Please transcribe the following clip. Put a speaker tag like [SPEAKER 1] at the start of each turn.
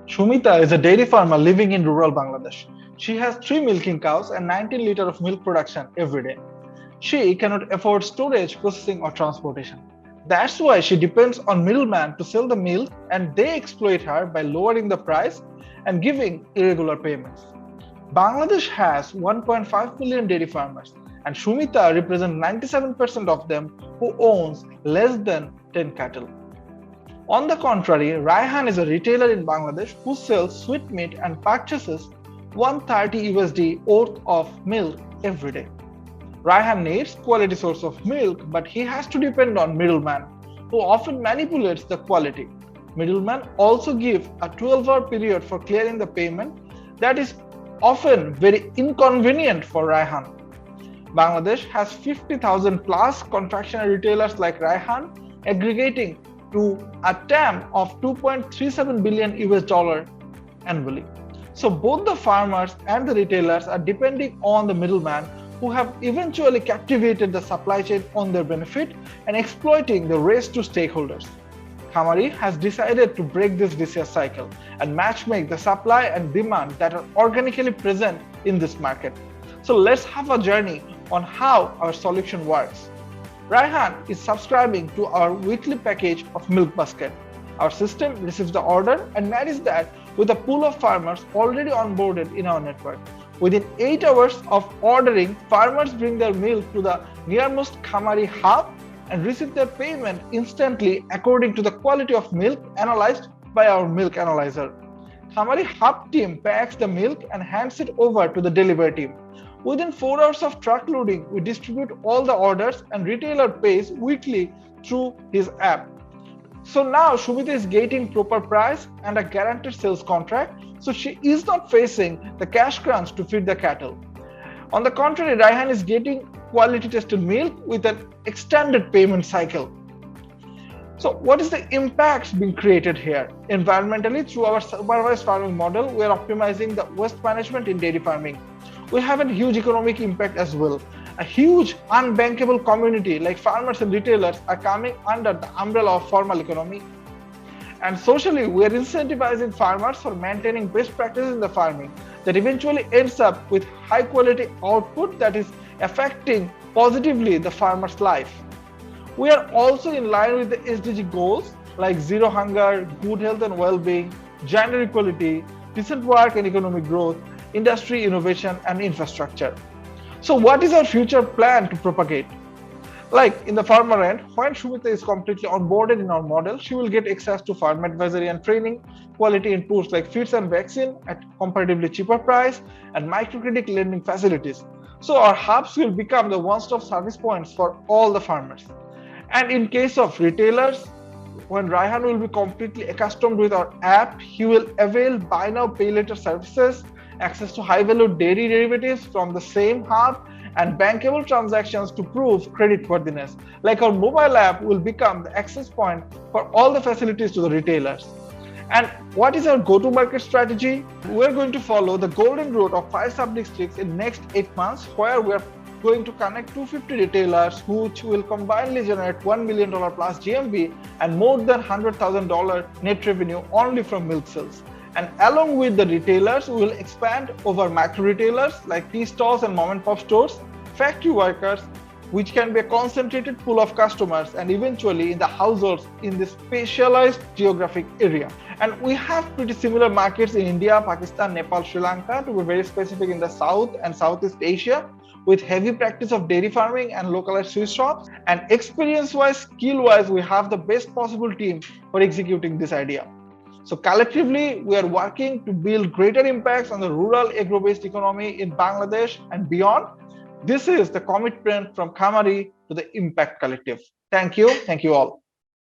[SPEAKER 1] Shumita is a dairy farmer living in rural Bangladesh. She has 3 milking cows and 19 liters of milk production every day. She cannot afford storage, processing, or transportation. That's why she depends on middlemen to sell the milk, and they exploit her by lowering the price and giving irregular payments. Bangladesh has 1.5 million dairy farmers, and Shumita represents 97% of them, who owns less than 10 cattle. On the contrary, Raihan is a retailer in Bangladesh who sells sweetmeat and purchases 130 USD worth of milk every day. Raihan needs quality source of milk, but he has to depend on middleman, who often manipulates the quality. Middlemen also give a 12-hour period for clearing the payment that is often very inconvenient for Raihan. Bangladesh has 50,000 plus confectionery retailers like Raihan, aggregating to a TAM of 2.37 billion US dollar annually. So both the farmers and the retailers are depending on the middleman, who have eventually captivated the supply chain on their benefit and exploiting the race to stakeholders. Khamar-e has decided to break this vicious cycle and matchmake the supply and demand that are organically present in this market. So let's have a journey on how our solution works. Raihan is subscribing to our weekly package of Milk Basket. Our system receives the order and marries that with a pool of farmers already onboarded in our network. Within 8 hours of ordering, farmers bring their milk to the nearest Khamar-e hub and receive their payment instantly according to the quality of milk analyzed by our milk analyzer. Khamar-e hub team packs the milk and hands it over to the delivery team. Within 4 hours of truck loading, we distribute all the orders and retailer pays weekly through his app. So now Shumita is getting proper price and a guaranteed sales contract, so she is not facing the cash crunch to feed the cattle. On the contrary, Raihan is getting quality tested milk with an extended payment cycle. So what is the impact being created here? Environmentally, through our supervised farming model, we are optimizing the waste management in dairy farming. We have a huge economic impact as well. A huge unbankable community like farmers and retailers are coming under the umbrella of formal economy. And socially, we are incentivizing farmers for maintaining best practices in the farming that eventually ends up with high quality output that is affecting positively the farmer's life. We are also in line with the SDG goals like zero hunger, good health and well-being, gender equality, decent work and economic growth, industry innovation and infrastructure. So what is our future plan to propagate? Like in the farmer end, when Shumita is completely onboarded in our model, she will get access to farm advisory and training, quality inputs like feeds and vaccine at comparatively cheaper price, and microcredit lending facilities. So our hubs will become the one-stop service points for all the farmers. And in case of retailers, when Raihan will be completely accustomed with our app, he will avail buy now pay later services, access to high value dairy derivatives from the same hub, and bankable transactions to prove creditworthiness. Like our mobile app will become the access point for all the facilities to the retailers. And what is our go-to-market strategy? We're going to follow the golden route of 5 sub-districts in next 8 months, where we're going to connect 250 retailers, which will combinedly generate $1 million plus GMV and more than $100,000 net revenue only from milk sales. And along with the retailers, we will expand over macro retailers like tea stalls and mom and pop stores, factory workers, which can be a concentrated pool of customers, and eventually in the households in this specialized geographic area. And we have pretty similar markets in India, Pakistan, Nepal, Sri Lanka, to be very specific in the South and Southeast Asia, with heavy practice of dairy farming and localized Swiss shops. And experience-wise, skill-wise, we have the best possible team for executing this idea. So collectively, we are working to build greater impacts on the rural agro-based economy in Bangladesh and beyond. This is the commitment from Khamar-e to the Impact Collective. Thank you all.